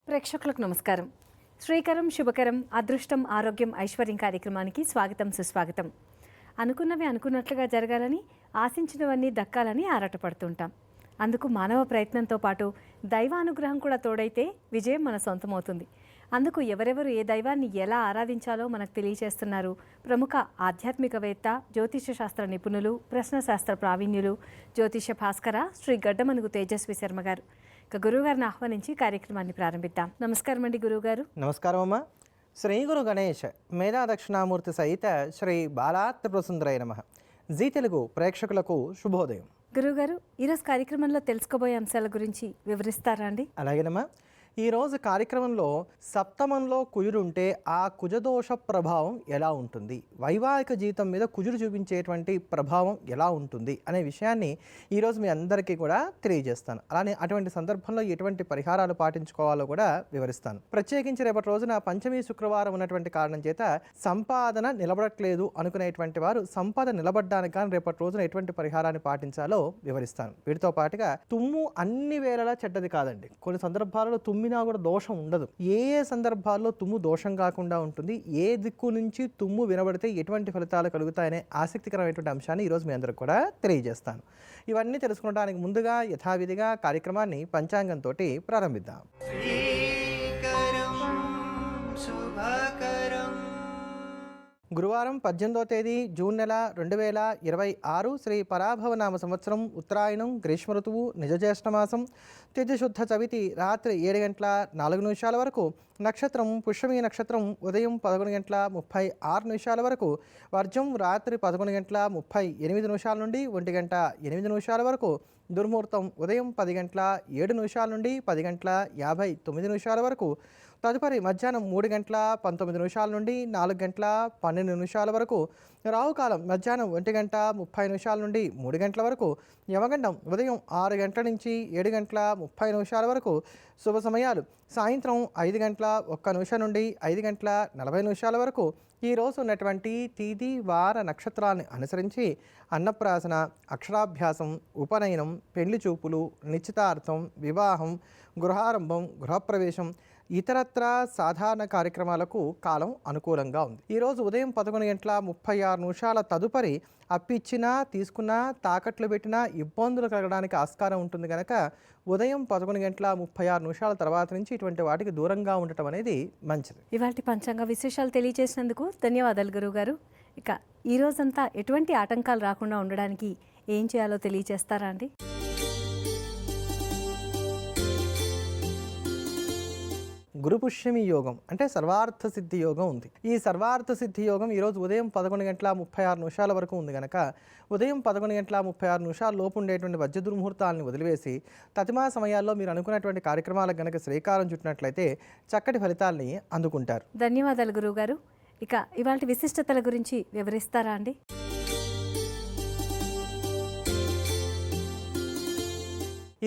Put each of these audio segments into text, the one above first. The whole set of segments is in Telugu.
ప్రేక్షకులకు నమస్కారం. శ్రీకరం శుభకరం అదృష్టం ఆరోగ్యం ఐశ్వర్యం కార్యక్రమానికి స్వాగతం సుస్వాగతం. అనుకున్నవి అనుకున్నట్లుగా జరగాలని, ఆశించినవన్నీ దక్కాలని ఆరాటపడుతుంటాం. అందుకు మానవ ప్రయత్నంతో పాటు దైవానుగ్రహం కూడా తోడైతే విజయం మన సొంతమవుతుంది. అందుకు ఎవరెవరు ఏ దైవాన్ని ఎలా ఆరాధించాలో మనకు తెలియజేస్తున్నారు ప్రముఖ ఆధ్యాత్మికవేత్త, జ్యోతిష శాస్త్ర నిపుణులు, ప్రశ్నశాస్త్ర ప్రావీణ్యులు, జ్యోతిష భాస్కర శ్రీ గడ్డమనుగు తేజస్వి శర్మ గారు. ఇక గురువుగారిని ఆహ్వానించి కార్యక్రమాన్ని ప్రారంభిద్దాం. నమస్కారం అండి గురువుగారు. నమస్కారం అమ్మ. శ్రీ గురు గణేష్ మేధా దక్షిణామూర్తి సహిత శ్రీ బాలాత్రిపురసుందరై నమః. జీ తెలుగు ప్రేక్షకులకు శుభోదయం. గురువుగారు, ఈరోజు కార్యక్రమంలో తెలుసుకోబోయే అంశాల గురించి వివరిస్తారా అండి? అలాగేనమ్మా. ఈరోజు కార్యక్రమంలో సప్తమంలో కుజుడు ఉంటే ఆ కుజదోష ప్రభావం ఎలా ఉంటుంది, వైవాహిక జీవితం మీద కుజుడు చూపించేటువంటి ప్రభావం ఎలా ఉంటుంది అనే విషయాన్ని ఈరోజు మీ అందరికీ కూడా తెలియజేస్తాను. అలానే అటువంటి సందర్భంలో ఎటువంటి పరిహారాలు పాటించుకోవాలో కూడా వివరిస్తాను. ప్రత్యేకించి రేపటి రోజున పంచమి శుక్రవారం ఉన్నటువంటి కారణం చేత సంపాదన నిలబడట్లేదు అనుకునేటువంటి వారు సంపాదన నిలబడడానికి కానీ రేపటి రోజున ఎటువంటి పరిహారాన్ని పాటించాలో వివరిస్తాను. వీటితో పాటుగా తుమ్ము అన్ని వేళలా చెడ్డది కాదండి. కొన్ని సందర్భాలలో తుమ్మినా కూడా దోషం ఉండదు. ఏ ఏ సందర్భాల్లో తుమ్ము దోషం కాకుండా ఉంటుంది, ఏ దిక్కు నుంచి తుమ్ము వినబడితే ఎటువంటి ఫలితాలు కలుగుతాయనే ఆసక్తికరమైనటువంటి అంశాన్ని ఈరోజు మీ అందరికి కూడా తెలియజేస్తాను. ఇవన్నీ తెలుసుకోవడానికి ముందుగా యథావిధిగా కార్యక్రమాన్ని పంచాంగంతో ప్రారంభిద్దాం. గురువారం 18వ తేదీ జూన్ నెల 2026 శ్రీ పరాభవనామ సంవత్సరం, ఉత్తరాయణం, గ్రీష్మ ఋతువు, నిజజ్యేష్ఠమాసం, తిథి శుద్ధ చవితి రాత్రి 7 గంటల 4 నిమిషాల వరకు, నక్షత్రం పుష్యమి నక్షత్రం ఉదయం 11 గంటల 36 నిమిషాల వరకు, వర్జం రాత్రి 11 గంటల 38 నిమిషాల నుండి 1 గంట 8 నిమిషాల వరకు, దుర్ముహూర్తం ఉదయం 10 గంటల 7 నిమిషాల నుండి 10 గంటల 59 నిమిషాల వరకు, తదుపరి మధ్యాహ్నం 3 గంటల 19 నిమిషాల నుండి 4 గంటల 12 నిమిషాల వరకు, రావుకాలం మధ్యాహ్నం 1 గంట 30 నిమిషాల నుండి 3 గంటల వరకు, యమగండం ఉదయం 6 గంటల నుంచి 7 గంటల 30 నిమిషాల వరకు, శుభ సమయాలు సాయంత్రం 5 గంటల 1 నిమిషం నుండి 5 గంటల 40 నిమిషాల వరకు. ఈ రోజు ఉన్నటువంటి తిథి వార నక్షత్రాన్ని అనుసరించి అన్నప్రాసన, అక్షరాభ్యాసం, ఉపనయనం, పెళ్లి చూపులు, నిశ్చితార్థం, వివాహం, గృహారంభం, గృహప్రవేశం, ఇతరత్ర సాధారణ కార్యక్రమాలకు కాలం అనుకూలంగా ఉంది. ఈరోజు ఉదయం 11 గంటల 36 నిమిషాల తదుపరి అప్పిచ్చినా, తీసుకున్నా, తాకట్లు పెట్టినా ఇబ్బందులు కలగడానికి ఆస్కారం ఉంటుంది కనుక ఉదయం 11 గంటల 36 నిమిషాల తర్వాత నుంచి ఇటువంటి వాటికి దూరంగా ఉండటం అనేది మంచిది. ఇవాళ పంచాంగ విశేషాలు తెలియజేసినందుకు ధన్యవాదాలు గురువుగారు. ఇక ఈ రోజంతా ఎటువంటి ఆటంకాలు రాకుండా ఉండడానికి ఏం చేయాలో తెలియజేస్తారా అండి? గురుపుష్యమి యోగం అంటే సర్వార్థ సిద్ధి యోగం ఉంది. ఈ సర్వార్థ సిద్ధి యోగం ఈరోజు ఉదయం 11 గంటల 36 నిమిషాల వరకు ఉంది కనుక ఉదయం 11 గంటల 36 నిమిషాల లోపు ఉండేటువంటి వజ్ర దుర్ముహూర్తాలను వదిలివేసి తతిమా సమయాల్లో మీరు అనుకున్నటువంటి కార్యక్రమాలకు గనక శ్రీకారం చుట్టినట్లయితే చక్కటి ఫలితాలని అందుకుంటారు. ధన్యవాదాలు గురువుగారు. ఇక ఇవాళ విశిష్టతల గురించి వివరిస్తారా అండి?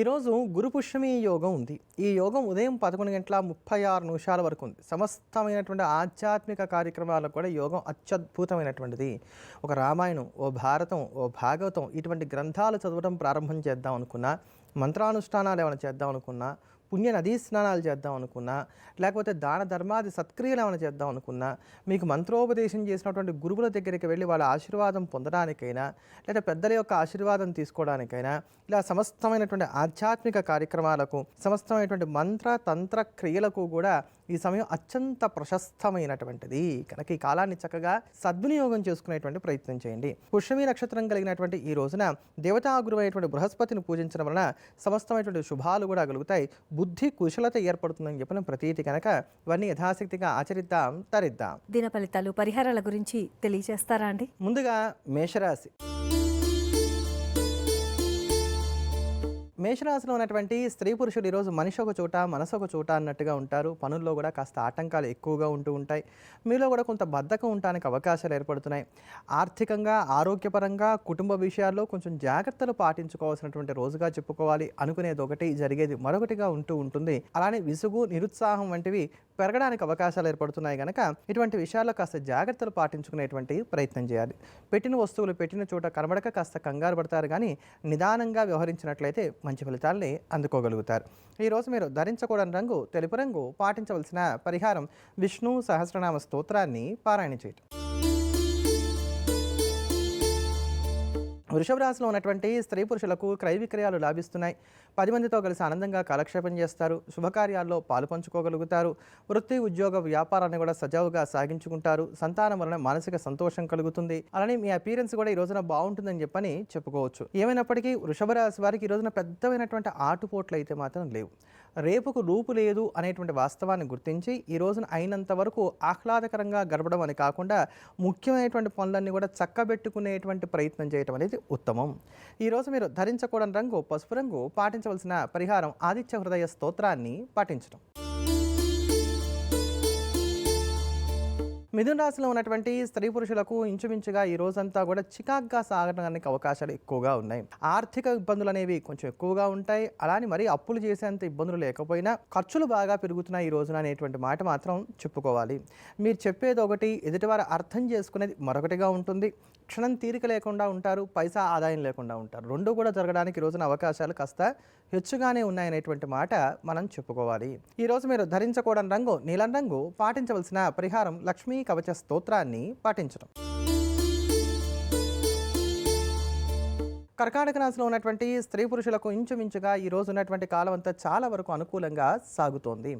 ఈరోజు గురుపుష్యమి యోగం ఉంది. ఈ యోగం ఉదయం 11 గంటల 36 నిమిషాల వరకు ఉంది. సమస్తమైనటువంటి ఆధ్యాత్మిక కార్యక్రమాలకు కూడా యోగం అత్యద్భుతమైనటువంటిది. ఒక రామాయణం, ఓ భారతం, ఓ భాగవతం ఇటువంటి గ్రంథాలు చదవడం ప్రారంభం చేద్దాం అనుకున్నా, మంత్రానుష్ఠానాలు ఏమైనా చేద్దాం అనుకున్నా, పుణ్య నదీ స్నానాలు చేద్దాం అనుకున్నా, లేకపోతే దాన ధర్మాది సత్క్రియలు ఏమైనా చేద్దాం అనుకున్నా, మీకు మంత్రోపదేశం చేసినటువంటి గురువుల దగ్గరికి వెళ్ళి వాళ్ళ ఆశీర్వాదం పొందడానికైనా, లేదా పెద్దల యొక్క ఆశీర్వాదం తీసుకోవడానికైనా, ఇలా సమస్తమైనటువంటి ఆధ్యాత్మిక కార్యక్రమాలకు, సమస్తమైనటువంటి మంత్ర తంత్ర క్రియలకు కూడా ఈ సమయం అత్యంత ప్రశస్తమైనటువంటిది కనుక ఈ కాలాన్ని చక్కగా సద్వినియోగం చేసుకునేటువంటి ప్రయత్నం చేయండి. పుష్యమి నక్షత్రం కలిగినటువంటి ఈ రోజున దేవతా గురువు అయినటువంటి బృహస్పతిని పూజించడం వలన సమస్తమైనటువంటి శుభాలు కూడా కలుగుతాయి. బుద్ధి కుశలత ఏర్పడుతుందని చెప్పిన ప్రతీతి కనుక ఇవన్నీ యథాశక్తిగా ఆచరిద్దాం, తరిద్దాం. దిన ఫలితాలు, పరిహారాల గురించి తెలియజేస్తారా అండి? ముందుగా మేషరాశి. మేషరాశిలో ఉన్నటువంటి స్త్రీ పురుషులు ఈరోజు మనిషి ఒక చోట మనసు ఒక చోట అన్నట్టుగా ఉంటారు. పనుల్లో కూడా కాస్త ఆటంకాలు ఎక్కువగా ఉంటూ ఉంటాయి. మీలో కూడా కొంత బద్ధకం ఉండడానికి అవకాశాలు ఏర్పడుతున్నాయి. ఆర్థికంగా, ఆరోగ్యపరంగా, కుటుంబ విషయాల్లో కొంచెం జాగ్రత్తలు పాటించుకోవాల్సినటువంటి రోజుగా చెప్పుకోవాలి. అనుకునేది ఒకటి, జరిగేది మరొకటిగా ఉంటూ ఉంటుంది. అలానే విసుగు, నిరుత్సాహం వంటివి పెరగడానికి అవకాశాలు ఏర్పడుతున్నాయి కనుక ఇటువంటి విషయాల్లో కాస్త జాగ్రత్తలు పాటించుకునేటువంటి ప్రయత్నం చేయాలి. పెట్టిన వస్తువులు పెట్టిన చోట కనబడక కాస్త కంగారు పడతారు, కానీ నిదానంగా వ్యవహరించినట్లయితే మంచి ఫలితాల్ని అందుకోగలుగుతారు. ఈరోజు మీరు ధరించకూడని రంగు తెలుపు రంగు. పాటించవలసిన పరిహారం విష్ణు సహస్రనామ స్తోత్రాన్ని పారాయణ చేయటం. వృషభ రాశిలో ఉన్నటువంటి స్త్రీ పురుషులకు క్రయ విక్రయాలు లాభిస్తున్నాయి. 10 మందితో కలిసి ఆనందంగా కాలక్షేపం చేస్తారు. శుభకార్యాల్లో పాలు పంచుకోగలుగుతారు. వృత్తి ఉద్యోగ వ్యాపారాన్ని కూడా సజావుగా సాగించుకుంటారు. సంతానం వలన మానసిక సంతోషం కలుగుతుంది. అలానే మీ అపీరెన్స్ కూడా ఈ రోజున బాగుంటుందని చెప్పని చెప్పుకోవచ్చు. ఏమైనప్పటికీ వృషభ రాశి వారికి ఈ రోజున పెద్దమైనటువంటి ఆటుపోట్లు అయితే మాత్రం లేవు. రేపుకు రూపు లేదు అనేటువంటి వాస్తవాన్ని గుర్తించి ఈ రోజున అయినంత వరకు ఆహ్లాదకరంగా గడపడం అని కాకుండా ముఖ్యమైనటువంటి పనులన్నీ కూడా చక్కబెట్టుకునేటువంటి ప్రయత్నం చేయడం అనేది ఉత్తమం. ఈరోజు మీరు ధరించకూడని రంగు పసుపు రంగు. పాటించవలసిన పరిహారం ఆదిత్య హృదయ స్తోత్రాన్ని పాటించడం. మిథున రాశిలో ఉన్నటువంటి స్త్రీ పురుషులకు ఇంచుమించుగా ఈ రోజంతా కూడా చికాగ్గా సాగడానికి అవకాశాలు ఎక్కువగా ఉన్నాయి. ఆర్థిక ఇబ్బందులు అనేవి కొంచెం ఎక్కువగా ఉంటాయి. అలానే మరి అప్పులు చేసేంత ఇబ్బందులు లేకపోయినా ఖర్చులు బాగా పెరుగుతున్నాయి ఈ రోజున అనేటువంటి మాట మాత్రం చెప్పుకోవాలి. మీరు చెప్పేది ఒకటి, ఎదుటివారు అర్థం చేసుకునేది మరొకటిగా ఉంటుంది. క్షణం తీరిక లేకుండా ఉంటారు, పైసా ఆదాయం లేకుండా ఉంటారు. రెండు కూడా జరగడానికి ఈ రోజున అవకాశాలు కాస్త హెచ్చుగానే ఉన్నాయనేటువంటి మాట మనం చెప్పుకోవాలి. ఈరోజు మీరు ధరించకూడని రంగు నీలం రంగు. పాటించవలసిన పరిహారం లక్ష్మీ కవచ స్తోత్రాన్ని పాటించడం. కర్కాటక రాశిలో ఉన్నటువంటి స్త్రీ పురుషులకు ఇంచుమించుగా ఈ రోజు ఉన్నటువంటి కాలం అంతా చాలా వరకు అనుకూలంగా సాగుతోంది.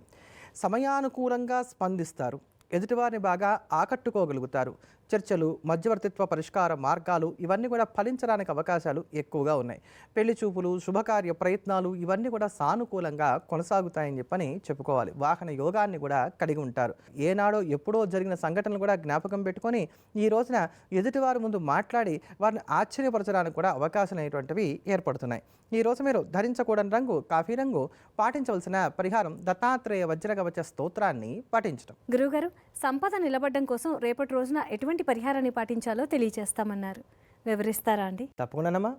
సమయానుకూలంగా స్పందిస్తారు. ఎదుటివారిని బాగా ఆకట్టుకోగలుగుతారు. చర్చలు, మధ్యవర్తిత్వ పరిష్కార మార్గాలు ఇవన్నీ కూడా ఫలించడానికి అవకాశాలు ఎక్కువగా ఉన్నాయి. పెళ్లి చూపులు, శుభకార్య ప్రయత్నాలు ఇవన్నీ కూడా సానుకూలంగా కొనసాగుతాయని చెప్పని చెప్పుకోవాలి. వాహన యోగాన్ని కూడా కలిగి ఉంటారు. ఏనాడో ఎప్పుడో జరిగిన సంఘటనలు కూడా జ్ఞాపకం పెట్టుకొని ఈ రోజున ఎదుటివారి ముందు మాట్లాడి వారిని ఆశ్చర్యపరచడానికి కూడా అవకాశాలు అనేటువంటివి ఏర్పడుతున్నాయి. ఈ రోజు మీరు ధరించకూడని రంగు కాఫీ రంగు. పాటించవలసిన పరిహారం దత్తాత్రేయ వజ్రకవచ స్తోత్రాన్ని పాటించడం. గురువుగారు, సంపద నిలబడడం కోసం రేపటి రోజున ఎటువంటి పరిహారాన్ని పాటించాలో తెలియజేస్తామన్నారు. వివరిస్తారా అండి? తప్పకుండానమ్మా.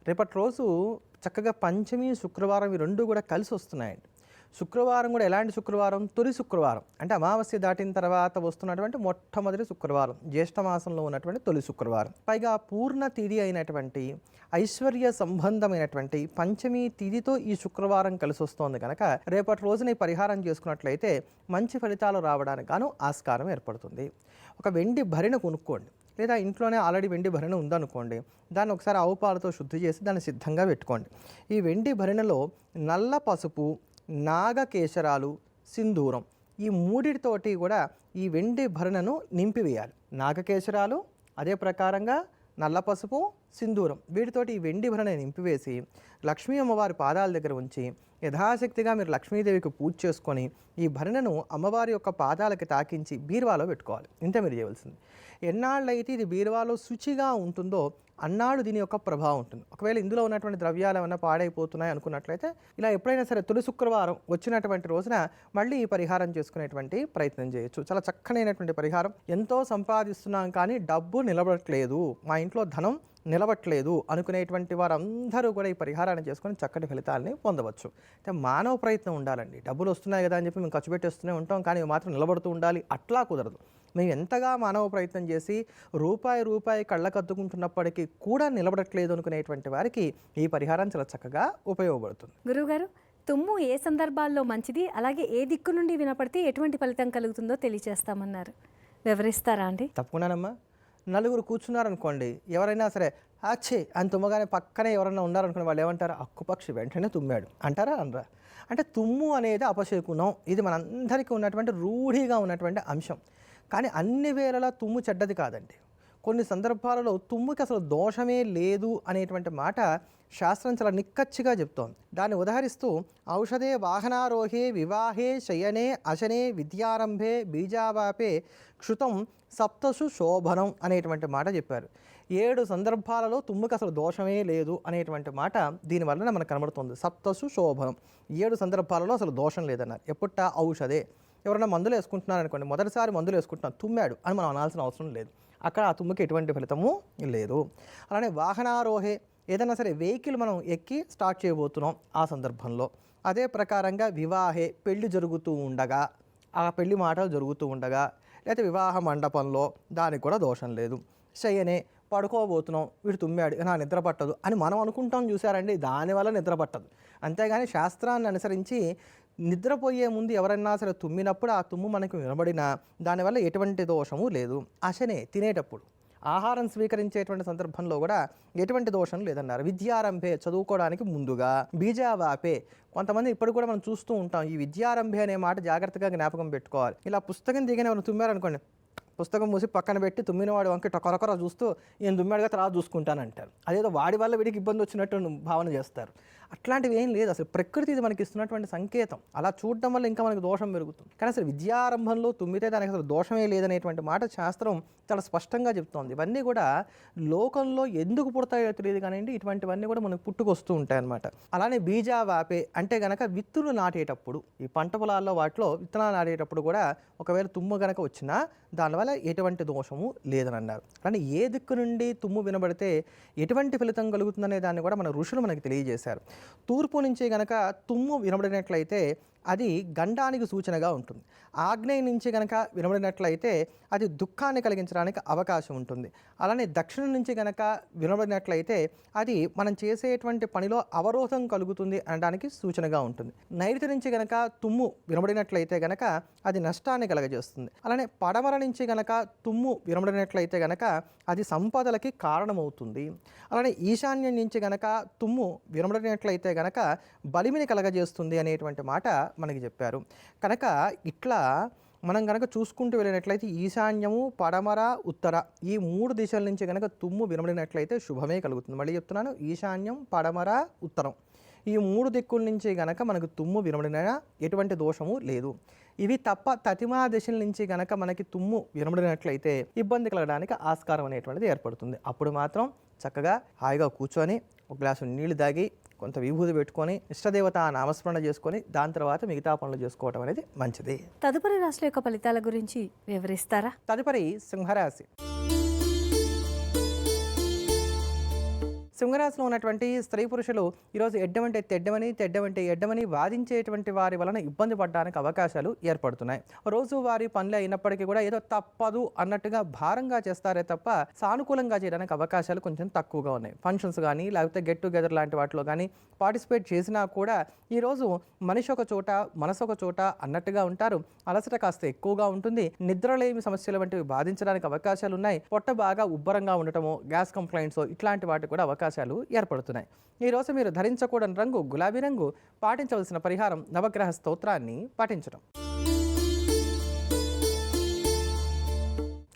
రేపటి రోజు చక్కగా పంచమి, శుక్రవారం ఈ రెండు కూడా కలిసి వస్తున్నాయండి. శుక్రవారం కూడా ఎలాంటి శుక్రవారం? తొలి శుక్రవారం, అంటే అమావాస్య దాటిన తర్వాత వస్తున్నటువంటి మొట్టమొదటి శుక్రవారం, జ్యేష్ఠ మాసంలో ఉన్నటువంటి తొలి శుక్రవారం. పైగా పూర్ణ తిథి అయినటువంటి ఐశ్వర్య సంబంధమైనటువంటి పంచమి తిథితో ఈ శుక్రవారం కలిసి వస్తోంది కనుక రేపటి రోజున ఈ పరిహారం చేసుకున్నట్లయితే మంచి ఫలితాలు రావడానికి గాను ఆస్కారం ఏర్పడుతుంది. ఒక వెండి భరిణ కొనుక్కోండి, లేదా ఇంట్లోనే ఆల్రెడీ వెండి భరిణ ఉందనుకోండి, దాన్ని ఒకసారి ఆవు పాలతో శుద్ధి చేసి దాన్ని సిద్ధంగా పెట్టుకోండి. ఈ వెండి భరిణలో నల్ల పసుపు, నాగకేశరాలు, సింధూరం ఈ మూడిటితోటి కూడా ఈ వెండి భరణను నింపివేయాలి. నాగకేశరాలు, అదే ప్రకారంగా నల్ల పసుపు, సింధూరం వీటితోటి ఈ వెండి భరణ నింపివేసి లక్ష్మీ అమ్మవారి పాదాల దగ్గర ఉంచి యథాశక్తిగా మీరు లక్ష్మీదేవికి పూజ చేసుకొని ఈ భరణను అమ్మవారి యొక్క పాదాలకి తాకించి బీరువాలో పెట్టుకోవాలి. ఇంతే మీరు చేయవలసింది. ఎన్నాళ్ళైతే ఇది బీరువాలో శుచిగా ఉంటుందో అన్నాడు దీని యొక్క ప్రభావం ఉంటుంది. ఒకవేళ ఇందులో ఉన్నటువంటి ద్రవ్యాలు ఏమైనా పాడైపోతున్నాయి అనుకున్నట్లయితే ఇలా ఎప్పుడైనా సరే తొలి శుక్రవారం వచ్చినటువంటి రోజున మళ్ళీ ఈ పరిహారం చేసుకునేటువంటి ప్రయత్నం చేయొచ్చు. చాలా చక్కనైనటువంటి పరిహారం. ఎంతో సంపాదిస్తున్నాం కానీ డబ్బు నిలబడట్లేదు, మా ఇంట్లో ధనం నిలబట్లేదు అనుకునేటువంటి వారందరూ కూడా ఈ పరిహారాన్ని చేసుకొని చక్కటి ఫలితాలని పొందవచ్చు. అయితే మానవ ప్రయత్నం ఉండాలండి. డబ్బులు వస్తున్నాయి కదా అని చెప్పి మేము ఖర్చు పెట్టేస్తూనే ఉంటాం, కానీ ఇవి మాత్రం నిలబడుతూ ఉండాలి. అట్లా కుదరదు. మేము ఎంతగా మానవ ప్రయత్నం చేసి రూపాయి కళ్ళకద్దుకుంటున్నప్పటికీ కూడా నిలబడట్లేదు అనుకునేటువంటి వారికి ఈ పరిహారం చాలా చక్కగా ఉపయోగపడుతుంది. గురువుగారు, తుమ్ము ఏ సందర్భాల్లో మంచిది, అలాగే ఏ దిక్కు నుండి వినపడితే ఎటువంటి ఫలితం కలుగుతుందో తెలియజేస్తామన్నారు. వివరిస్తారా అండి? తప్పకుండానమ్మా. నలుగురు కూర్చున్నారనుకోండి, ఎవరైనా సరే అచ్చే అని తుమ్మగానే పక్కనే ఎవరైనా ఉన్నారనుకోండి, వాళ్ళు ఏమంటారు? అక్కుపక్షి వెంటనే తుమ్మాడు అంటారా అనరా? అంటే తుమ్ము అనేది అపశకునం. ఇది మనందరికీ ఉన్నటువంటి రూఢిగా ఉన్నటువంటి అంశం. కానీ అన్ని వేళలా తుమ్ము చెడ్డది కాదండి. కొన్ని సందర్భాలలో తుమ్ముకి అసలు దోషమే లేదు అనేటువంటి మాట శాస్త్రం చాలా నిక్కచ్చిగా చెప్తోంది. దాన్ని ఉదాహరిస్తూ ఔషధే వాహనారోహే వివాహే శయనే అశనే విద్యారంభే బీజావాపే క్షుతం సప్తసు శోభనం అనేటువంటి మాట చెప్పారు. 7 సందర్భాలలో తుమ్ముకి అసలు దోషమే లేదు అనేటువంటి మాట దీనివల్ల మనకు కనబడుతుంది. సప్తసు శోభనం, 7 సందర్భాలలో అసలు దోషం లేదన్నారు. ఎప్పుట ఔషధే, ఎవరైనా మందులు వేసుకుంటున్నారనుకోండి, మొదటిసారి మందులు వేసుకుంటున్నాను తుమ్మాడు అని మనం అనాల్సిన అవసరం లేదు. అక్కడ ఆ తుమ్ముకి ఎటువంటి ఫలితము లేదు. అలానే వాహనారోహే, ఏదైనా సరే వెహికల్ మనం ఎక్కి స్టార్ట్ చేయబోతున్నాం ఆ సందర్భంలో. అదే ప్రకారంగా వివాహే, పెళ్లి జరుగుతూ ఉండగా, ఆ పెళ్లి మాటలు జరుగుతూ ఉండగా, లేకపోతే వివాహ మండపంలో దానికి కూడా దోషం లేదు. శయనే, పడుకోబోతున్నాం, వీడు తుమ్మాడు, నా నిద్ర పట్టదు అని మనం అనుకుంటాం. చూసారండి, దానివల్ల నిద్ర పట్టదు. అంతేగాని శాస్త్రాన్ని అనుసరించి నిద్రపోయే ముందు ఎవరైనా సరే తుమ్మినప్పుడు ఆ తుమ్ము మనకు వినబడినా దానివల్ల ఎటువంటి దోషము లేదు. అశనే తినేటప్పుడు ఆహారం స్వీకరించేటువంటి సందర్భంలో కూడా ఎటువంటి దోషం లేదన్నారు. విద్యారంభే చదువుకోవడానికి ముందుగా, బీజావాపే కొంతమంది ఇప్పుడు కూడా మనం చూస్తూ ఉంటాం. ఈ విద్యారంభే అనే మాట జాగ్రత్తగా జ్ఞాపకం పెట్టుకోవాలి. ఇలా పుస్తకం దిగిన మనం తుమ్మారనుకోండి, పుస్తకం మూసి పక్కన పెట్టి తుమ్మినవాడు వంక టొకరొకర చూస్తూ ఈయన తుమ్మాడుగా తర్వాత చూసుకుంటానంటారు. అదేదో వాడి వల్ల వీడికి ఇబ్బంది వచ్చినట్టు భావన చేస్తారు. అట్లాంటివి ఏం లేదు. అసలు ప్రకృతి ఇది మనకి ఇస్తున్నటువంటి సంకేతం. అలా చూడడం వల్ల ఇంకా మనకు దోషం పెరుగుతుంది. కానీ అసలు విద్యారంభంలో తుమ్మితే దానికి అసలు దోషమే లేదనేటువంటి మాట శాస్త్రం చాలా స్పష్టంగా చెప్తోంది. ఇవన్నీ కూడా లోకంలో ఎందుకు పుడతాయో తెలియదు కానివ్వండి, ఇటువంటివన్నీ కూడా మనకు పుట్టుకొస్తూ ఉంటాయి అన్నమాట. అలానే బీజావాపే అంటే గనక విత్తులు నాటేటప్పుడు, ఈ పంట పొలాల్లో వాటిలో విత్తనాలు నాటేటప్పుడు కూడా ఒకవేళ తుమ్ము గనక వచ్చినా దానివల్ల ఎటువంటి దోషము లేదని అన్నారు. కానీ ఏ దిక్కు నుండి తుమ్ము వినబడితే ఎటువంటి ఫలితం కలుగుతుందనే దాన్ని కూడా మన ఋషులు మనకి తెలియజేశారు. తూర్పు నుంచి గనక తుమ్ము వినబడినట్లయితే అది గండానికి సూచనగా ఉంటుంది. ఆగ్నేయ నుంచి కనుక వినబడినట్లయితే అది దుఃఖాన్ని కలిగించడానికి అవకాశం ఉంటుంది. అలానే దక్షిణం నుంచి కనుక వినబడినట్లయితే అది మనం చేసేటువంటి పనిలో అవరోధం కలుగుతుంది అనడానికి సూచనగా ఉంటుంది. నైరుతి నుంచి కనుక తుమ్ము వినబడినట్లయితే కనుక అది నష్టాన్ని కలగజేస్తుంది. అలానే పడమర నుంచి కనుక తుమ్ము వినబడినట్లయితే కనుక అది సంపదలకి కారణమవుతుంది. అలానే ఈశాన్యం నుంచి కనుక తుమ్ము వినబడినట్లయితే కనుక బలిమిని కలగజేస్తుంది అనేటువంటి మాట మనకి చెప్పారు. కనుక ఇట్లా మనం కనుక చూసుకుంటూ వెళ్ళినట్లయితే ఈశాన్యము, పడమర, ఉత్తర ఈ 3 దిశల నుంచి కనుక తుమ్ము వినబడినట్లయితే శుభమే కలుగుతుంది. మళ్ళీ చెప్తున్నాను, ఈశాన్యం, పడమర, ఉత్తరం ఈ 3 దిక్కుల నుంచి కనుక మనకు తుమ్ము వినబడిన ఎటువంటి దోషము లేదు. ఇవి తప్ప తతిమా దిశల నుంచి కనుక మనకి తుమ్ము వినబడినట్లయితే ఇబ్బంది కలగడానికి ఆస్కారం అనేటువంటిది ఏర్పడుతుంది. అప్పుడు మాత్రం చక్కగా హాయిగా కూర్చొని ఒక గ్లాసు నీళ్లు తాగి కొంత విభూతి పెట్టుకొని ఇష్టదేవత నామస్మరణ చేసుకొని దాని తర్వాత మిగతా పనులు చేసుకోవడం అనేది మంచిది. తదుపరి రాశుల యొక్క ఫలితాల గురించి వివరిస్తారా? తదుపరి సింహరాశి. సింహరాశిలో ఉన్నటువంటి స్త్రీ పురుషులు ఈరోజు ఎడ్డమంటే తెడ్డమని, తెడ్డమంటే ఎడ్డమని వాదించేటువంటి వారి వలన ఇబ్బంది పడడానికి అవకాశాలు ఏర్పడుతున్నాయి. రోజువారీ పనులు అయినప్పటికీ కూడా ఏదో తప్పదు అన్నట్టుగా భారంగా చేస్తారే తప్ప సానుకూలంగా చేయడానికి అవకాశాలు కొంచెం తక్కువగా ఉన్నాయి. ఫంక్షన్స్ కానీ లేకపోతే గెట్ టుగెదర్ లాంటి వాటిలో కానీ పార్టిసిపేట్ చేసినా కూడా ఈరోజు మనిషి ఒక చోట మనసు ఒక చోట అన్నట్టుగా ఉంటారు. అలసట కాస్త ఎక్కువగా ఉంటుంది. నిద్రలేమి సమస్యలు వంటివి బాధించడానికి అవకాశాలు ఉన్నాయి. పొట్ట బాగా ఉబ్బరంగా ఉండటమో, గ్యాస్ కంప్లైంట్స్ ఇట్లాంటి వాటి కూడా అవకాశాలు ఏర్పడుతున్నాయి. ఈరోజు మీరు ధరించకూడని రంగు గులాబీ రంగు. పాటించవలసిన పరిహారం నవగ్రహ స్తోత్రాన్ని పాటించడం.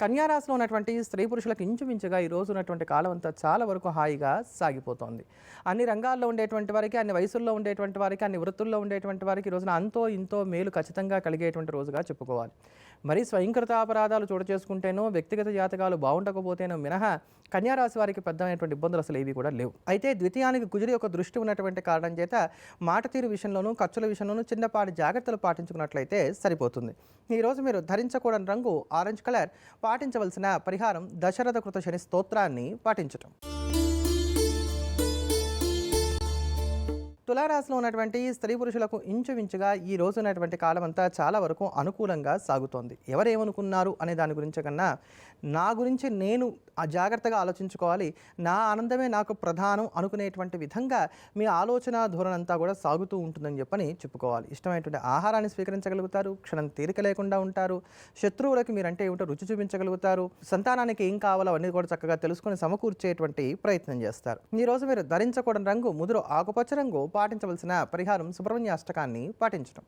కన్యారాశిలో ఉన్నటువంటి స్త్రీ పురుషులకు ఇంచుమించుగా ఈ రోజు ఉన్నటువంటి కాలం అంతా చాలా వరకు హాయిగా సాగిపోతోంది. అన్ని రంగాల్లో ఉండేటువంటి వారికి, అన్ని వయసుల్లో ఉండేటువంటి వారికి, అన్ని వృత్తుల్లో ఉండేటువంటి వారికి ఈ రోజున అంతో ఇంతో మేలు ఖచ్చితంగా కలిగేటువంటి రోజుగా చెప్పుకోవాలి. మరి స్వయంకృత అపరాధాలు చోటు చేసుకుంటేనో, వ్యక్తిగత జాతకాలు బాగుండకపోతేనో మినహా కన్యారాశి వారికి పెద్దమైనటువంటి ఇబ్బందులు అసలు ఏవి కూడా లేవు. అయితే ద్వితీయానికి కుజుడి యొక్క దృష్టి ఉన్నటువంటి కారణం చేత మాట తీరు విషయంలోనూ, ఖర్చుల విషయంలోనూ చిన్నపాటి జాగ్రత్తలు పాటించుకున్నట్లయితే సరిపోతుంది. ఈరోజు మీరు ధరించకూడని రంగు ఆరెంజ్ కలర్. పాటించవలసిన పరిహారం దశరథ కృత శని స్తోత్రాన్ని పాటించటం. తులారాశిలో ఉన్నటువంటి స్త్రీ పురుషులకు ఇంచుమించుగా ఈ రోజు ఉన్నటువంటి కాలం అంతా చాలా వరకు అనుకూలంగా సాగుతోంది. ఎవరేమనుకున్నారు అనే దాని గురించి కన్నా నా గురించి నేను జాగ్రత్తగా ఆలోచించుకోవాలి, నా ఆనందమే నాకు ప్రధానం అనుకునేటువంటి విధంగా మీ ఆలోచన ధోరణి అంతా కూడా సాగుతూ ఉంటుందని చెప్పని చెప్పుకోవాలి. ఇష్టమైనటువంటి ఆహారాన్ని స్వీకరించగలుగుతారు, క్షణం తీరిక లేకుండా ఉంటారు, శత్రువులకి మీరంటే ఏమిటో రుచి చూపించగలుగుతారు, సంతానానికి ఏం కావాలో అవన్నీ కూడా చక్కగా తెలుసుకొని సమకూర్చేటువంటి ప్రయత్నం చేస్తారు. ఈరోజు మీరు ధరించకూడని రంగు ముదురు ఆకుపచ్చ రంగు. పాటించవలసిన పరిహారం సుబ్రహ్మణ్య అష్టకాన్ని పాటించడం.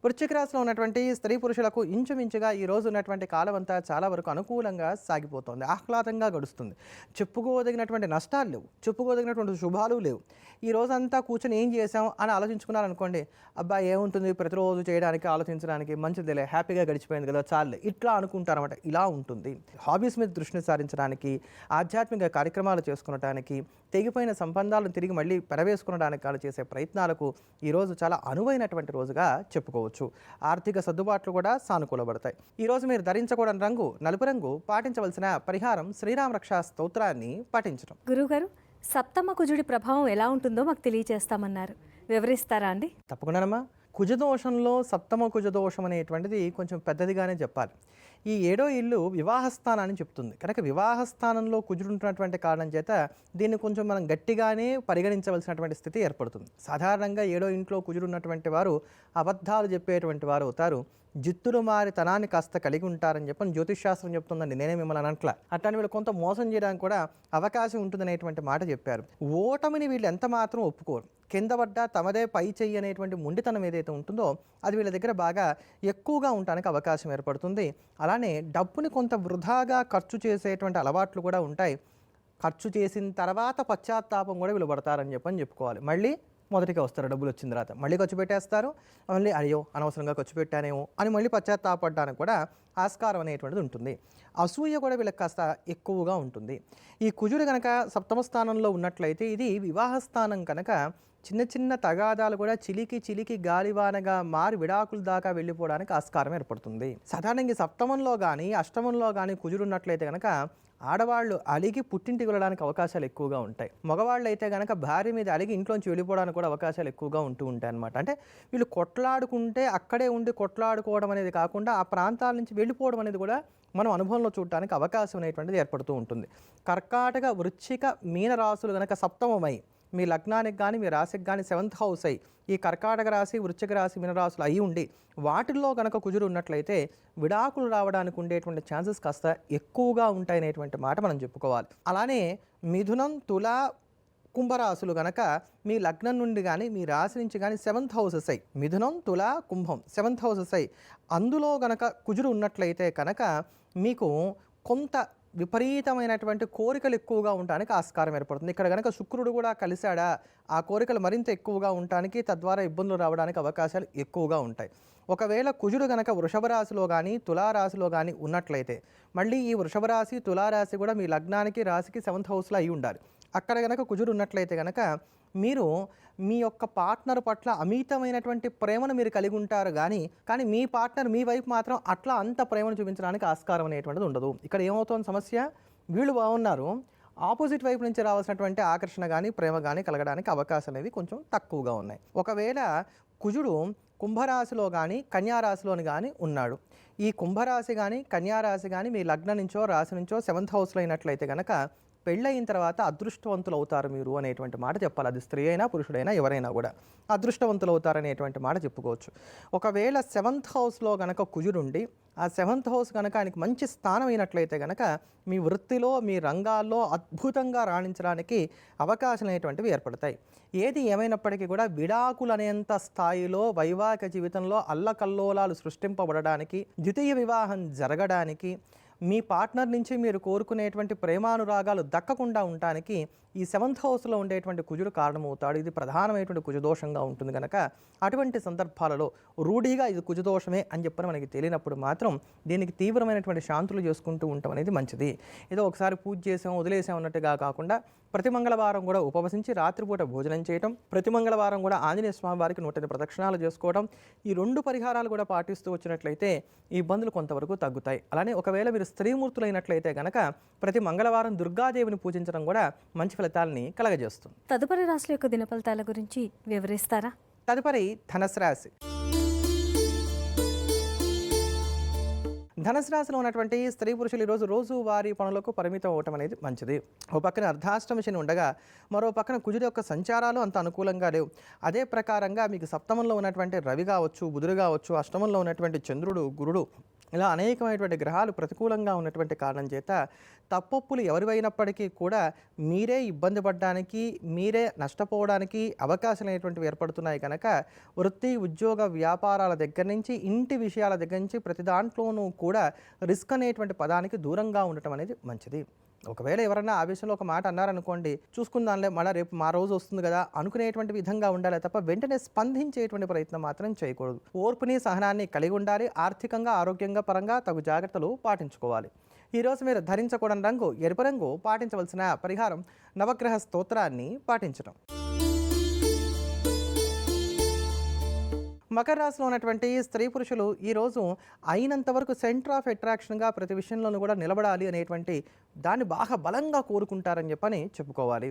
వృశ్చిక రాశిలో ఉన్నటువంటి స్త్రీ పురుషులకు ఇంచుమించుగా ఈ రోజు ఉన్నటువంటి కాలం అంతా చాలా వరకు అనుకూలంగా సాగిపోతుంది, ఆహ్లాదంగా గడుస్తుంది. చెప్పుకోదగినటువంటి నష్టాలు లేవు, చెప్పుకోదగినటువంటి శుభాలు లేవు. ఈ రోజంతా కూర్చొని ఏం చేసాం అని ఆలోచించుకున్నారనుకోండి, అబ్బా ఏముంటుంది ప్రతిరోజు చేయడానికి ఆలోచించడానికి, మంచిదిలే హ్యాపీగా గడిచిపోయింది కదా చాలే ఇట్లా అనుకుంటారన్నమాట. ఇలా ఉంటుంది. హాబీస్ మీద దృష్టిని సారించడానికి, ఆధ్యాత్మిక కార్యక్రమాలు చేసుకునడానికి, తెగిపోయిన సంబంధాలను తిరిగి మళ్ళీ పెరవేసుకునడానికి వాళ్ళు చేసే ప్రయత్నాలకు ఈరోజు చాలా అనువైనటువంటి రోజుగా చెప్పుకోవచ్చు. ఆర్థిక సర్దుబాట్లు కూడా సానుకూలపడతాయి. ఈరోజు మీరు ధరించకూడని రంగు నలుపు రంగు. పాటించవలసిన పరిహారం శ్రీరామ రక్షా స్తోత్రాన్ని పాటించడం. గురువుగారు, సప్తమ కుజుడి ప్రభావం ఎలా ఉంటుందో మాకు తెలియజేస్తామన్నారు, వివరిస్తారా అండి? తప్పకుండానమ్మా. కుజదోషంలో సప్తమ కుజదోషం అనేటువంటిది కొంచెం పెద్దదిగానే చెప్పాలి. ఈ 7వ ఇల్లు వివాహస్థానాన్ని చెప్తుంది కనుక వివాహస్థానంలో కుజుడుంటున్నటువంటి కారణం చేత దీన్ని కొంచెం మనం గట్టిగానే పరిగణించవలసినటువంటి స్థితి ఏర్పడుతుంది. సాధారణంగా 7వ ఇంట్లో కుజుడున్నటువంటి వారు అబద్ధాలు చెప్పేటువంటి వారు అవుతారు. జిత్తులు మారి తనాన్ని కాస్త కలిగి ఉంటారని చెప్పని జ్యోతిష్శాస్త్రం చెప్తుందండి, నేనే మిమ్మల్ని అనట్లా. అట్లాంటి వీళ్ళు కొంత మోసం చేయడానికి కూడా అవకాశం ఉంటుందనేటువంటి మాట చెప్పారు. ఓటమిని వీళ్ళు ఎంత మాత్రం ఒప్పుకోరు. కింద పడ్డా తమదే పై చెయ్యి అనేటువంటి మొండితనం ఏదైతే ఉంటుందో అది వీళ్ళ దగ్గర బాగా ఎక్కువగా ఉండడానికి అవకాశం ఏర్పడుతుంది. అలానే డబ్బుని కొంత వృధాగా ఖర్చు చేసేటువంటి అలవాట్లు కూడా ఉంటాయి. ఖర్చు చేసిన తర్వాత పశ్చాత్తాపం కూడా వీళ్ళు పడతారని చెప్పుకోవాలి. మళ్ళీ మొదటిగా వస్తారు, డబ్బులు వచ్చిన తర్వాత మళ్ళీ ఖర్చు పెట్టేస్తారు. మళ్ళీ అయ్యో అనవసరంగా ఖర్చు పెట్టానేమో అని మళ్ళీ పశ్చాత్తాపడడానికి కూడా ఆస్కారం అనేటువంటిది ఉంటుంది. అసూయ కూడా వీళ్ళకి కాస్త ఎక్కువగా ఉంటుంది. ఈ కుజుడు కనుక సప్తమ స్థానంలో ఉన్నట్లయితే ఇది వివాహ స్థానం కనుక చిన్న చిన్న తగాదాలు కూడా చిలికి గాలివానగా మారి విడాకుల దాకా వెళ్ళిపోవడానికి ఆస్కారం ఏర్పడుతుంది. సాధారణంగా సప్తమంలో కానీ అష్టమంలో కానీ కుజుడు ఉన్నట్లయితే కనుక ఆడవాళ్ళు అలిగి పుట్టింటికి వెళ్ళడానికి అవకాశాలు ఎక్కువగా ఉంటాయి. మగవాళ్ళు అయితే కనుక భార్య మీద అలిగి ఇంట్లోంచి వెళ్ళిపోవడానికి కూడా అవకాశాలు ఎక్కువగా ఉంటాయి అన్నమాట. అంటే వీళ్ళు కొట్లాడుకుంటే అక్కడే ఉండి కొట్లాడుకోవడం అనేది కాకుండా ఆ ప్రాంతాల నుంచి వెళ్ళిపోవడం అనేది కూడా మనం అనుభవంలో చూడటానికి అవకాశం అనేటువంటిది ఏర్పడుతూ ఉంటుంది. కర్కాటక, వృశ్చిక, మీన రాశులు కనుక సప్తమమై మీ లగ్నానికి కానీ మీ రాశికి కానీ 7th హౌస్ అయి ఈ కర్కాటక రాశి, వృశ్చిక రాశి, మీనరాశులు అయి ఉండి వాటిల్లో కనుక కుజుడు ఉన్నట్లయితే విడాకులు రావడానికి ఉండేటువంటి ఛాన్సెస్ కాస్త ఎక్కువగా ఉంటాయనేటువంటి మాట మనం చెప్పుకోవాలి. అలానే మిథునం, తుల, కుంభరాశులు కనుక మీ లగ్నం నుండి కానీ మీ రాశి నుంచి కానీ 7th హౌసెస్ అయి మిథునం, తుల, కుంభం 7th హౌసెస్ అయి అందులో కనుక కుజుడు ఉన్నట్లయితే కనుక మీకు కొంత విపరీతమైనటువంటి కోరికలు ఎక్కువగా ఉండడానికి ఆస్కారం ఏర్పడుతుంది. ఇక్కడ కనుక శుక్రుడు కూడా కలిశాడా ఆ కోరికలు మరింత ఎక్కువగా ఉండడానికి, తద్వారా ఇబ్బందులు రావడానికి అవకాశాలు ఎక్కువగా ఉంటాయి. ఒకవేళ కుజుడు కనుక వృషభ రాశిలో కానీ తులారాశిలో కానీ ఉన్నట్లయితే మళ్ళీ ఈ వృషభ రాశి, తులారాశి కూడా మీ లగ్నానికి రాశికి 7th హౌస్లో అయి ఉండాలి. అక్కడ కనుక కుజుడు ఉన్నట్లయితే కనుక మీరు మీ యొక్క పార్ట్నర్ పట్ల అమితమైనటువంటి ప్రేమను మీరు కలిగి ఉంటారు కానీ మీ పార్ట్నర్ మీ వైపు మాత్రం అట్లా అంత ప్రేమను చూపించడానికి ఆస్కారం అనేటువంటిది ఉండదు. ఇక్కడ ఏమవుతుంది సమస్య, వీళ్ళు బాగున్నారు, ఆపోజిట్ వైపు నుంచి రావాల్సినటువంటి ఆకర్షణ కానీ ప్రేమ కానీ కలగడానికి అవకాశాలు అనేవి కొంచెం తక్కువగా ఉన్నాయి. ఒకవేళ కుజుడు కుంభరాశిలో కానీ కన్యారాశిలోని కానీ ఉన్నాడు, ఈ కుంభరాశి కానీ కన్యారాశి కానీ మీ లగ్నం నుంచో రాశి నుంచో 7th హౌస్లో అయినట్లయితే కనుక పెళ్ళయిన తర్వాత అదృష్టవంతులు అవుతారు మీరు అనేటువంటి మాట చెప్పాలి. అది స్త్రీ అయినా పురుషుడైనా ఎవరైనా కూడా అదృష్టవంతులు అవుతారనేటువంటి మాట చెప్పుకోవచ్చు. ఒకవేళ 7th హౌస్లో కనుక కుజుడుండి ఆ 7th హౌస్ కనుక ఆయనకి మంచి స్థానం అయినట్లయితే కనుక మీ వృత్తిలో మీ రంగాల్లో అద్భుతంగా రాణించడానికి అవకాశాలు అనేటువంటివి ఏర్పడతాయి. ఏది ఏమైనప్పటికీ కూడా విడాకులు అనేంత స్థాయిలో వైవాహిక జీవితంలో అల్లకల్లోలాలు సృష్టింపబడడానికి, ద్వితీయ వివాహం జరగడానికి, మీ పార్ట్నర్ నుంచి మీరు కోరుకునేటువంటి ప్రేమానురాగాలు దక్కకుండా ఉండటానికి ఈ 7th హౌస్లో ఉండేటువంటి కుజుడు కారణమవుతాడు. ఇది ప్రధానమైనటువంటి కుజదోషంగా ఉంటుంది కనుక అటువంటి సందర్భాలలో రూఢీగా ఇది కుజదోషమే అని చెప్పని మనకి తెలియనప్పుడు మాత్రం దీనికి తీవ్రమైనటువంటి శాంతులు చేసుకుంటూ ఉండటం అనేది మంచిది. ఏదో ఒకసారి పూజ చేసాం వదిలేసాం అన్నట్టుగా కాకుండా ప్రతి మంగళవారం కూడా ఉపవసించి రాత్రిపూట భోజనం చేయటం, ప్రతి మంగళవారం కూడా ఆంజనేయ స్వామి వారికి 108 ప్రదక్షిణాలు చేసుకోవడం, ఈ 2 పరిహారాలు కూడా పాటిస్తూ వచ్చినట్లయితే ఈ ఇబ్బందులు కొంతవరకు తగ్గుతాయి. అలానే ఒకవేళ మీరు స్త్రీమూర్తులైనట్లయితే కనుక ప్రతి మంగళవారం దుర్గాదేవిని పూజించడం కూడా మంచి ఫలితాలని కలగజేస్తుంది. తదుపరి రాశుల యొక్క దినఫలితాల గురించి వివరిస్తారా? తదుపరి ధనుసు రాశి. ధనుసు రాశిలో ఉన్నటువంటి స్త్రీ పురుషులు ఈరోజు రోజువారీ పనులకు పరిమితం అవ్వటం అనేది మంచిది. ఓ పక్కన అర్ధాష్టమి శని ఉండగా మరో పక్కన కుజుడి యొక్క సంచారాలు అంత అనుకూలంగా లేవు. అదే ప్రకారంగా మీకు సప్తమంలో ఉన్నటువంటి రవి కావచ్చు, బుధుడు కావచ్చు, అష్టమంలో ఉన్నటువంటి చంద్రుడు, గురుడు ఇలా అనేకమైనటువంటి గ్రహాలు ప్రతికూలంగా ఉన్నటువంటి కారణం చేత తప్పొప్పులు ఎవరివైనప్పటికీ కూడా మీరే ఇబ్బంది పడడానికి, మీరే నష్టపోవడానికి అవకాశాలు అనేటువంటివి ఏర్పడుతున్నాయి కనుక వృత్తి, ఉద్యోగ, వ్యాపారాల దగ్గర నుంచి ఇంటి విషయాల దగ్గర నుంచి ప్రతి దాంట్లోనూ కూడా రిస్క్ అనేటువంటి పదానికి దూరంగా ఉండటం అనేది మంచిది. ఒకవేళ ఎవరైనా ఆ విషయంలో ఒక మాట అన్నారనుకోండి, చూసుకుందాంలే మళ్ళీ రేపు మా రోజు వస్తుంది కదా అనుకునేటువంటి విధంగా ఉండాలి తప్ప వెంటనే స్పందించేటువంటి ప్రయత్నం మాత్రం చేయకూడదు. ఓర్పుని సహనాన్ని కలిగి ఉండాలి. ఆర్థికంగా, ఆరోగ్యంగా పరంగా తగు జాగ్రత్తలు పాటించుకోవాలి. ఈరోజు మీరు ధరించకూడని రంగు ఎరుపు రంగు. పాటించవలసిన పరిహారం నవగ్రహ స్తోత్రాన్ని పాటించడం. మకర రాశిలో ఉన్నటువంటి స్త్రీ పురుషులు ఈరోజు అయినంత వరకు సెంటర్ ఆఫ్ అట్రాక్షన్గా ప్రతి విషయంలోనూ కూడా నిలబడాలి అనేటువంటి దాన్ని బాగా బలంగా కోరుకుంటారని చెప్పని చెప్పుకోవాలి.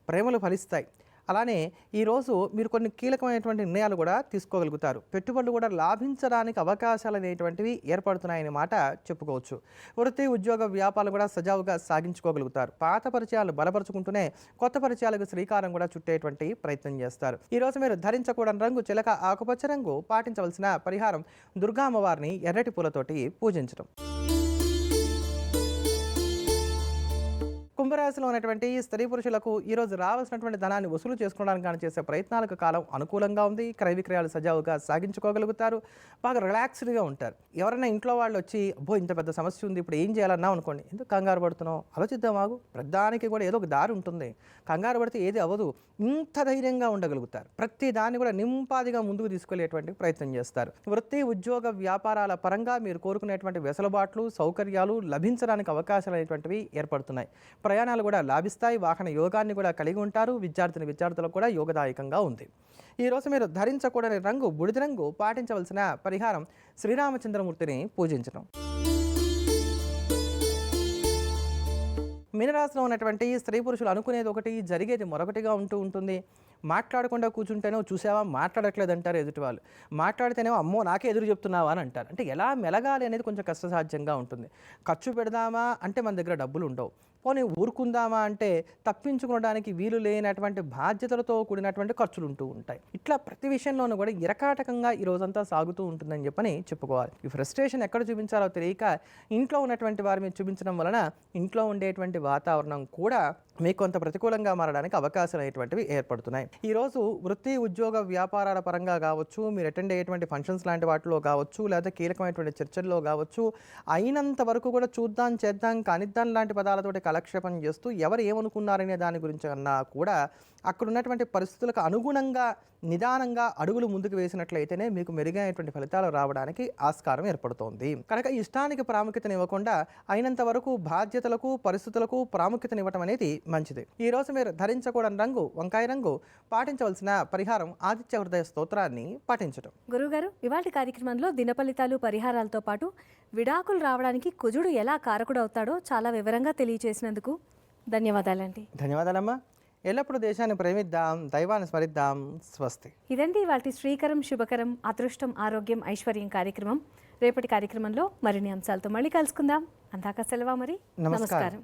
ప్రేమలు ఫలిస్తాయి. అలానే ఈరోజు మీరు కొన్ని కీలకమైనటువంటి నిర్ణయాలు కూడా తీసుకోగలుగుతారు. పెట్టుబడులు కూడా లాభించడానికి అవకాశాలు అనేటువంటివి ఏర్పడుతున్నాయనే మాట చెప్పుకోవచ్చు. వృత్తి ఉద్యోగ వ్యాపారాలు కూడా సజావుగా సాగించుకోగలుగుతారు. పాత పరిచయాలు బలపరుచుకుంటూనే కొత్త పరిచయాలకు శ్రీకారం కూడా చుట్టేటువంటి ప్రయత్నం చేస్తారు. ఈరోజు మీరు ధరించకూడని రంగు చిలక ఆకుపచ్చ రంగు. పాటించవలసిన పరిహారం దుర్గా అమ్మవారిని ఎర్రటి పూలతోటి పూజించడం. కుంభరాశిలో ఉన్నటువంటి స్త్రీ పురుషులకు ఈరోజు రావాల్సినటువంటి ధనాన్ని వసూలు చేసుకోవడానికి కానీ చేసే ప్రయత్నాలకు కాలం అనుకూలంగా ఉంది. క్రయ విక్రయాలు సజావుగా సాగించుకోగలుగుతారు. బాగా రిలాక్స్డ్గా ఉంటారు. ఎవరైనా ఇంట్లో వాళ్ళు వచ్చి అబ్బో ఇంత పెద్ద సమస్య ఉంది ఇప్పుడు ఏం చేయాలన్నా అనుకోండి, ఎందుకు కంగారు పడుతున్నావు, ఆలోచిద్దాం ఆగు, ప్రతిదానికి కూడా ఏదో ఒక దారి ఉంటుంది, కంగారు పడితే ఏది అవ్వదు, ఇంత ధైర్యంగా ఉండగలుగుతారు. ప్రతి దాన్ని కూడా నింపాదిగా ముందుకు తీసుకెళ్లేటువంటి ప్రయత్నం చేస్తారు. వృత్తి ఉద్యోగ వ్యాపారాల పరంగా మీరు కోరుకునేటువంటి వెసులుబాట్లు సౌకర్యాలు లభించడానికి అవకాశాలు అనేటువంటివి ఏర్పడుతున్నాయి. ప్రయాణాలు కూడా లాభిస్తాయి. వాహన యోగాన్ని కూడా కలిగి ఉంటారు. విద్యార్థులకు కూడా యోగదాయకంగా ఉంది. ఈరోజు మీరు ధరించకూడని రంగు బూడిద రంగు. పాటించవలసిన పరిహారం శ్రీరామచంద్రమూర్తిని పూజించడం. మీనరాశిలో ఉన్నటువంటి స్త్రీ పురుషులు అనుకునేది ఒకటి, జరిగేది మరొకటిగా ఉంటుంది. మాట్లాడకుండా కూర్చుంటేనో చూసావా మాట్లాడట్లేదు అంటారు ఎదుటి వాళ్ళు. మాట్లాడితేనేమో అమ్మో నాకే ఎదురు చెప్తున్నావా అని అంటారు. అంటే ఎలా మెలగాలి అనేది కొంచెం కష్టసాధ్యంగా ఉంటుంది. ఖర్చు పెడదామా అంటే మన దగ్గర డబ్బులు ఉండవు. పోనీ ఊరుకుందామా అంటే తప్పించుకోవడానికి వీలు లేనటువంటి బాధ్యతలతో కూడినటువంటి ఖర్చులు ఉంటూ ఉంటాయి. ఇట్లా ప్రతి విషయంలోనూ కూడా ఇరకాటకంగా ఈ రోజంతా సాగుతూ ఉంటుందని చెప్పని చెప్పుకోవాలి. ఈ ఫ్రస్ట్రేషన్ ఎక్కడ చూపించాలో తెలియక ఇంట్లో ఉన్నటువంటి వారి మీద చూపించడం వలన ఇంట్లో ఉండేటువంటి వాతావరణం కూడా మీకు కొంత ప్రతికూలంగా మారడానికి అవకాశాలు అనేటువంటివి ఏర్పడుతున్నాయి. ఈరోజు వృత్తి ఉద్యోగ వ్యాపారాల పరంగా కావచ్చు, మీరు అటెండ్ అయ్యేటువంటి ఫంక్షన్స్ లాంటి వాటిలో కావచ్చు, లేదా కీలకమైనటువంటి చర్చల్లో కావచ్చు, అయినంత వరకు కూడా చూద్దాం చేద్దాం కానిద్దాం లాంటి పదాలతోటి కాలక్షేపం చేస్తూ ఎవరు ఏమనుకున్నారనే దాని గురించి అన్నా కూడా అక్కడ ఉన్నటువంటి పరిస్థితులకు అనుగుణంగా నిదానంగా అడుగులు ముందుకు వేసినట్లయితేనే మీకు మెరుగైనటువంటి ఫలితాలు రావడానికి ఆస్కారం ఏర్పడుతోంది. కనుక ఇష్టానికి ప్రాముఖ్యతనివ్వకుండా అయినంత వరకు బాధ్యతలకు పరిస్థితులకు ప్రాముఖ్యతనివ్వటం అనేది మంచిది. ఈరోజు మీరు ధరించకూడని రంగు వంకాయ రంగు. పాటించవలసిన పరిహారం ఆదిత్య హృదయ స్తోత్రాన్ని పాటించడం. గురువుగారు, ఇవాళ కార్యక్రమంలో దిన ఫలితాలు పరిహారాలతో పాటు విడాకులు రావడానికి కుజుడు ఎలా కారకుడవుతాడో చాలా వివరంగా తెలియజేసినందుకు ధన్యవాదాలండి. ధన్యవాదాలమ్మా. ఎల్లప్పుడూ దేశాన్ని ప్రేమిద్దాం, దైవాన్ని స్మరిద్దాం. స్వస్తి. ఇదండి వాటి శ్రీకరం శుభకరం అదృష్టం ఆరోగ్యం ఐశ్వర్యం కార్యక్రమం. రేపటి కార్యక్రమంలో మరిన్ని అంశాలతో మళ్ళీ కలుసుకుందాం. అందాక సెలవా మరి. నమస్కారం.